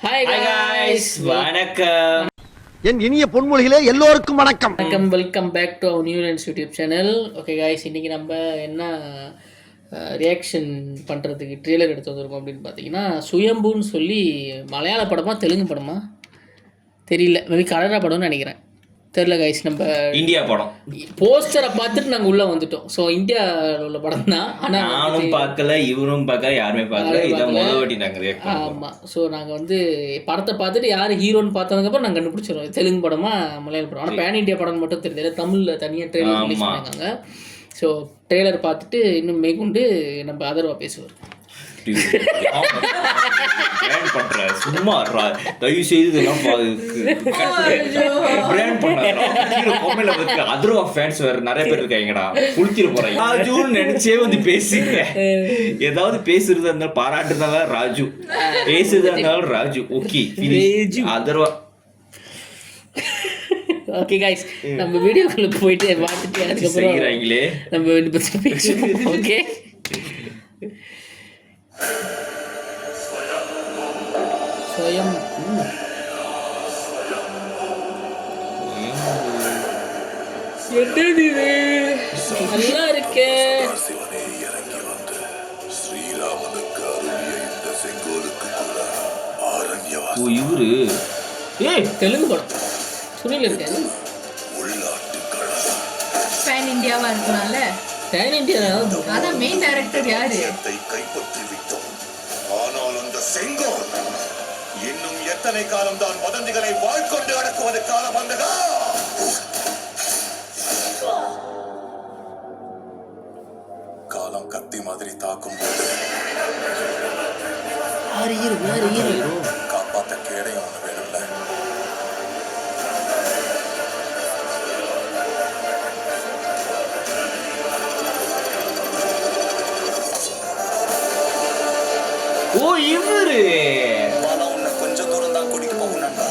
Hi guys வணக்கம். என் இனிய பொன்மொழிகளே எல்லோருக்கும் வணக்கம். Welcome back to our new lens YouTube channel. Okay guys, இன்றைக்கி நம்ம என்ன ரியாக்ஷன் பண்ணுறதுக்கு ட்ரெய்லர் எடுத்து வந்திருக்கோம் அப்படின்னு பார்த்தீங்கன்னா, சுயம்புன்னு சொல்லி மலையாள படமா தெலுங்கு படமா தெரியல, மேபி கன்னடா படம்னு நினைக்கிறேன், தெரில गाइस. நம்ம இந்தியா படம் போஸ்டரை பார்த்துட்டு நாங்கள் உள்ளே வந்துட்டோம். ஸோ இந்தியாவில் உள்ள படம் தான். ஆனால் நானும் பார்க்கல, இவரும் பார்க்கல, யாருமே பார்க்கல. இதான் முதல் வாட்டி நாங்கள் ஆமாம். ஸோ நாங்கள் வந்து படத்தை பார்த்துட்டு யார் ஹீரோன்னு பார்த்ததுக்கப்புறம் நாங்கள் கண்டுபிடிச்சிடுவோம் தெலுங்கு படமா மலையாள படம். ஆனால் பேன் இண்டியா படம் மட்டும் தெரியல, தமிழில் தனியாக ட்ரெய்லர் ரிலீஸ் பண்ணியிருக்காங்க. ஸோ ட்ரெய்லர் பார்த்துட்டு இன்னும் மேற்கொண்டு நம்ம அதர்வா பேசுவோம். சும்மா தயவு செய்து அதர்வா ஃபேன்ஸ் வேற நிறைய பேர் இருக்காங்கடா, புளிச்சிட போறாங்க. ராஜுன்னு நினைச்சே வந்து பேசுங்க. ஏதாவது பேசுறதா இருந்தாலும் பாராட்டுறதா ராஜு, பேசுறதா இருந்தாலும் Raju. Okay, Atharva. Okay guys, நம்ம வீடியோக்குள்ள போயிட்டு பார்த்துட்டு அதுக்கப்புறம் நம்ம இத பத்தி பேசுவோம். ஓகே, ஸ்வயம் என்னது இது நல்லா இருக்கே. ஓ, இவரு தெலுங்கு படம் சுனில் இருக்காரு. பேன் இந்தியாவா இருக்கனால பேன் இந்தியா அதான் மெயின் டைரக்டர் யாரு? கைப்பற்றி விட்டோம். ஆனால் அந்த செங்கோல் இன்னும் எத்தனை காலம் தான் வதந்திகளை வாழ்கொண்டு அடக்குவது காலம் வந்ததா? காலம் கத்தி மாதிரி தாக்கும் போது காப்பாத்த கேடையும் ஒண்ணு வேணும்ல. ஓ, இவரு உன்னை கொஞ்சம் தூரம் தான் கூட்டிட்டு போகும் நண்பா.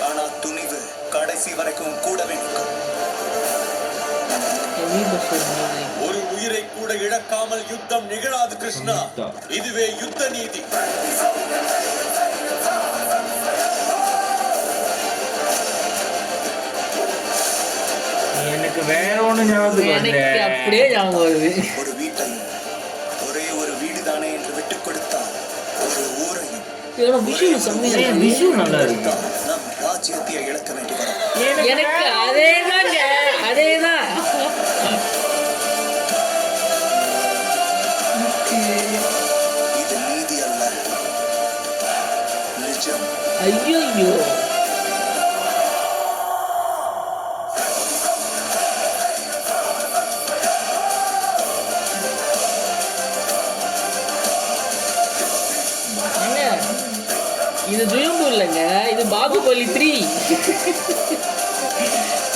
ஆனா துணிவு கடைசி வரைக்கும் கூடவே நிற்கும். ஒரு உயிரை கூட இழக்காமல் யுத்தம் நிகழாது கிருஷ்ணா. இதுவே யுத்த நீதி. எனக்கு வேற ஒண்ணு ஞாபகம் அப்படியே ஞாபகம் வருது. ஒரு வீட்டையும் ஒரே ஒரு வீடு தானே என்று விட்டுக் கொடுத்தால் ஒரு ஊரையும் விஷு நல்லா இருக்கு. நம் ராஜ்யத்தை இழக்க வேண்டி வரும். எனக்கு அதேதாங்க, அதேதான். இது நீதி அல்ல, நிஜம். ஐயோ இது ஜுயம்பு இல்லைங்க, இது பாகுபலி 3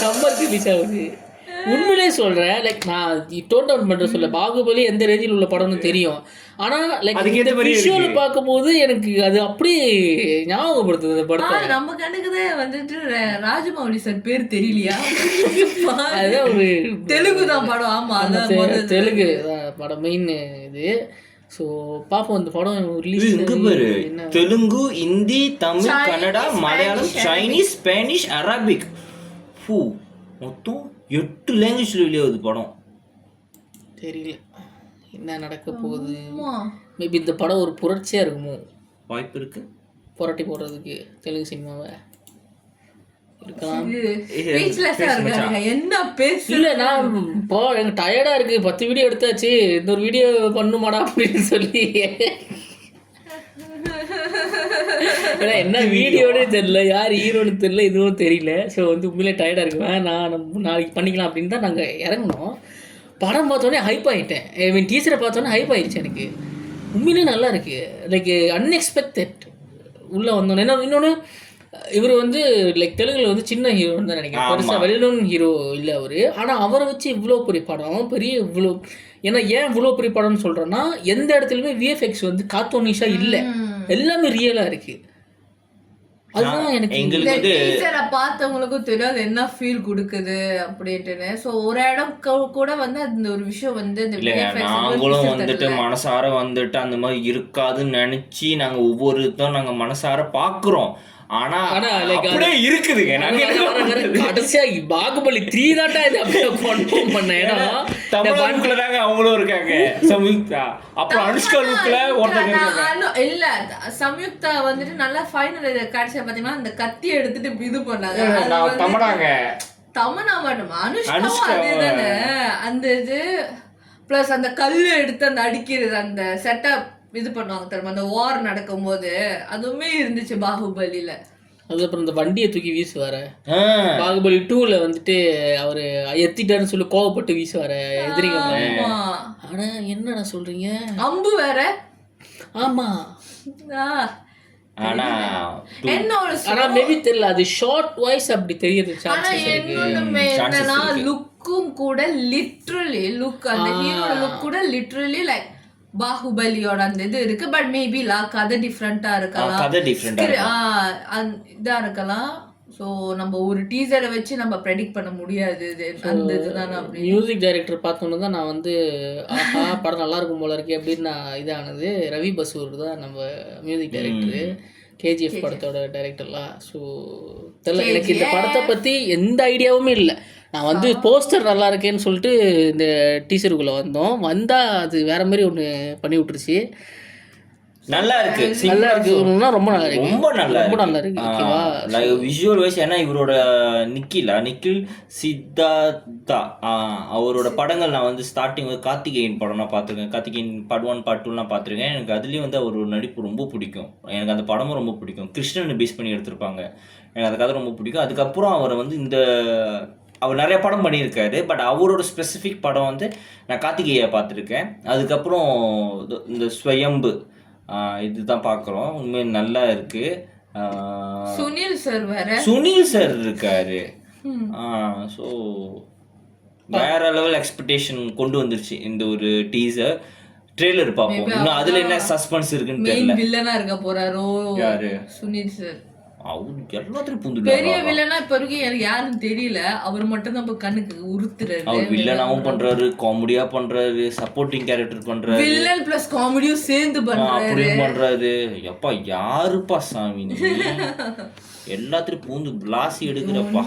சம்மர் ரிலீஸ் ஆகுது. உண்மையிலே சொல்கிறேன், லைக் நான் டோன் டவுன் பண்ணுற சொல்ல, பாகுபலி எந்த ரேஞ்சில் உள்ள படம்னு தெரியும். ஆனால் லைக் இந்த விஷுவல் பார்க்கும்போது எனக்கு அது அப்படியே ஞாபகப்படுத்துது அந்த படத்தை. நம்ம கண்ணுக்கு தான் வந்துட்டு ராஜமௌலி சார் பேர் தெரியலையா? அதுதான் ஒரு தெலுங்கு தான் படம். ஆமா, அதான் தெலுங்கு படம் மெயின் இது. ஸோ பார்ப்போம் இந்த படம் ரிலீஸ். இங்க பாரு, Telugu, Hindi, Tamil, Kannada, Malayalam, Chinese, Spanish, Arabic. மொத்தம் 8 லாங்குவேஜ்ல வெளியாகுது படம். தெரியல என்ன நடக்க போகுது. மேபி இந்த படம் ஒரு புரட்சியாக இருக்குமோ, வாய்ப்பு இருக்கு. புரட்டி போடுறதுக்கு தெலுங்கு சினிமாவை இருக்கலாம். என்ன பேசு இல்லை, நான் இப்போ எனக்கு டயர்டாக இருக்குது, 10 வீடியோ எடுத்தாச்சு, இந்த ஒரு வீடியோ பண்ணுமாடா அப்படின்னு சொல்லி. ஏன்னா என்ன வீடியோனே தெரியல, யார் ஹீரோன்னு தெரியல, இதுவும் தெரியல. ஸோ வந்து உண்மையிலே டயர்டாக இருக்குவேன். நம்ம நாளைக்கு பண்ணிக்கலாம் அப்படின்னு தான் நாங்கள் இறங்கினோம். படம் பார்த்தோன்னே ஹைப் ஆகிட்டேன். ஐ மீன் டீச்சரை பார்த்தோன்னே ஹைப் ஆகிடுச்சு எனக்கு. உண்மையிலே நல்லா இருக்குது, லைக் அன்எக்ஸ்பெக்டட் உள்ளே வந்தோன்னே. இன்னொன்று இவர் வந்து லைக் தெலுங்குல வந்து சின்ன ஹீரோன்னு தான் நினைக்கிறேன், பெருசாக வெல் ஹீரோ இல்லை அவர். ஆனால் அவரை வச்சு இவ்வளோ பெரிய படம், பெரிய இவ்வளோ. ஏன்னா ஏன் இவ்வளோ பெரிய படம்னு சொல்கிறேன்னா, எந்த இடத்துலையுமே விஎஃப்எக்ஸ் வந்து கார்ட்டூனிஷாக இல்லை, எல்லாமே ரியலாக இருக்குது. அதுதான் எனக்கு எங்களுக்கு வந்து டீசரை பார்த்தவங்களுக்கும் தெரியும் அது என்ன ஃபீல் கொடுக்குது அப்படின்ட்டுன்னு. ஸோ ஒரு இடம் கூட வந்து அந்த ஒரு விஷயம் வந்து இந்த இல்லைங்க, நாங்களும் வந்துட்டு மனசார வந்துட்டு அந்த மாதிரி இருக்காதுன்னு நினைச்சு நாங்க ஒவ்வொருத்தரும் நாங்க மனசார பாக்குறோம். ஆனா அப்படியே இருக்குதுங்க. கடைசியா பாகுபலி 3 தான்டா இது அப்படியே கன்ஃபார்ம் பண்ண இடம். தமிழ்ல தாங்க அவங்களும் இருக்காங்க, சம்யுக்தா. அப்புறம் அனுஷ்கா லுக்ல ஒருத்தங்க இருக்காங்க. இல்ல சம்யுக்தா வந்துட்டு நல்லா ஃபைனல் கடைசியா பாத்தீங்கன்னா அந்த கத்தி எடுத்துட்டு இது பண்ணாங்க. தமனா மட்டும் அனுஷ்கா அதேதானே அந்த இது பிளஸ் அந்த கல்லு எடுத்து அந்த அடிக்கிறது அந்த செட்டப் இது பண்ணுவாங்க தெரியுமா அந்த வார் நடக்கும் போது அதுவுமே இருந்துச்சு பாகுபலியில. அதுக்கப்புறம் இந்த வண்டியை தூக்கி வீசுவாரு பாகுபலி 2ல வந்துட்டு அவரு எத்திட்டாருன்னு சொல்லி கோவப்பட்டு வீசுவாரு எதிரிங்க. ஆனா என்னடா சொல்றீங்க, அம்பு வேற. ஆமா ஆனா மேபி தெரியல, அது ஷார்ட் வாய்ஸ் அப்படி தெரியுது. ஆனா இன்னொன்னு என்னன்னா லுக்கும் கூட லிட்ரலி லுக் அந்த ஹீரோட லுக் கூட லிட்ரலி லைக் பாகுபலியோட அந்த இது இருக்கு. பட் மேபி கதை டிஃப்ரெண்டா இருக்கலாம், இதா இருக்கலாம். ஸோ நம்ம ஒரு டீசரை வச்சு நம்ம ப்ரெடிக்ட் பண்ண முடியாது. அந்த இதுதான் மியூசிக் டைரக்டர் பார்த்தோன்னு தான் நான் வந்து ஆஹா படம் நல்லா இருக்கும் போல இருக்கு அப்படின்னு நான் இதானது. ரவி பசூர் தான் நம்ம மியூசிக் டைரக்டரு, கேஜிஎஃப் படத்தோட டைரக்டர்லாம். ஸோ தெரியல எனக்கு இந்த படத்தை பற்றி எந்த ஐடியாவுமே இல்லை. நான் வந்து போஸ்டர் நல்லா இருக்கேன்னு சொல்லிட்டு இந்த டீசருக்குள்ளே வந்தால் அது வேற மாதிரி ஒன்று பண்ணி விட்டுருச்சு. நல்லா இருக்கு, நல்லா இருக்குன்னா ரொம்ப நல்லா இருக்கு, ரொம்ப நல்லா இருக்கு. விஷுவல் வைஸ் ஏன்னா இவரோட நிக்கில் சித்தார்த்தா அவரோட படங்கள் நான் வந்து ஸ்டார்டிங் வந்து கார்த்திகேயன் படம் நான் பார்த்துருக்கேன். கார்த்திகேயன் பார்ட் 1 பார்ட் 2 நான் பார்த்துருக்கேன். எனக்கு அதுலேயும் வந்து அவரோட நடிப்பு ரொம்ப பிடிக்கும். எனக்கு அந்த படமும் ரொம்ப பிடிக்கும். கிருஷ்ணனை பேஸ் பண்ணி எடுத்திருப்பாங்க, எனக்கு அந்த கதை ரொம்ப பிடிக்கும். அதுக்கப்புறம் அவரை வந்து அவர் நிறைய படம் பண்ணியிருக்காரு. பட் அவரோட ஸ்பெசிஃபிக் படம் வந்து நான் கார்த்திகேயா பார்த்துருக்கேன். அதுக்கப்புறம் இந்த ஸ்வயம்பு இதுதான் பார்க்குறோம். உண்மையாக நல்லா இருக்கு. சுனில் சார் இருக்காரு. ஸோ வேற லெவல் எக்ஸ்பெக்டேஷன் கொண்டு வந்துருச்சு இந்த ஒரு டீசர். ட்ரெய்லர் பார்ப்போம், இன்னும் அதுல என்ன சஸ்பென்ஸ் இருக்குன்னு தெரியல. வில்லனா இருக்க போறாரோ யாரு? சுனில் சார். அவருக்கு எல்லாத்தையும் புந்து பெரிய வில்லனா இப்ப வரைக்கும் எனக்கு யாரும் தெரியல. அவர் மட்டும் தான் கண்ணுக்கு உறுத்துறாரு. அவர் வில்லனாவும் பண்றாரு, காமெடியா பண்றாரு, சப்போர்ட்டிங் கேரக்டர் பண்றாரு, வில்லன் பிளஸ் காமெடியும் சேர்ந்து பண்றாரு. எப்பா யாருப்பா சாமி எல்லாத்தையும் பூந்து பிளாசி எடுக்கிறப்பா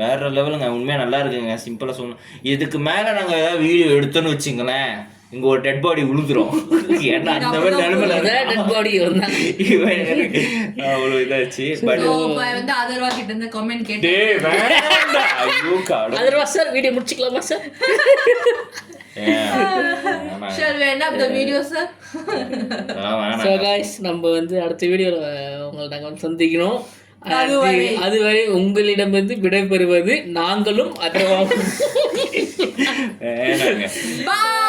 வேற லெவலுங்க. உண்மையா நல்லா இருக்குங்க. சிம்பிளா சொல்லணும், இதுக்கு மேல நாங்க ஏதாவது வீடியோ எடுத்தோன்னு வச்சுங்களேன் இங்க ஒரு டெட் பாடி விழுந்துரும். ஏன்னா அந்த மாதிரி நிலைமையில டெட் பாடி அவ்வளவு இதாச்சு. பட் வந்து அதர்வா கிட்ட இருந்து கமெண்ட் கேட்டு ஐயோ காடு அதர்வா சார் வீடியோ முடிச்சுக்கலாமா சார்? சார் வேண்டாம் இந்த வீடியோ சார். ஸோ காய்ஸ் நம்ம வந்து அடுத்த வீடியோவில் உங்களை நாங்கள் வந்து சந்திக்கிறோம். அதுவரை உங்களிடமிருந்து விடைபெறுவது நாங்களும் அதர்வாவும். Bye.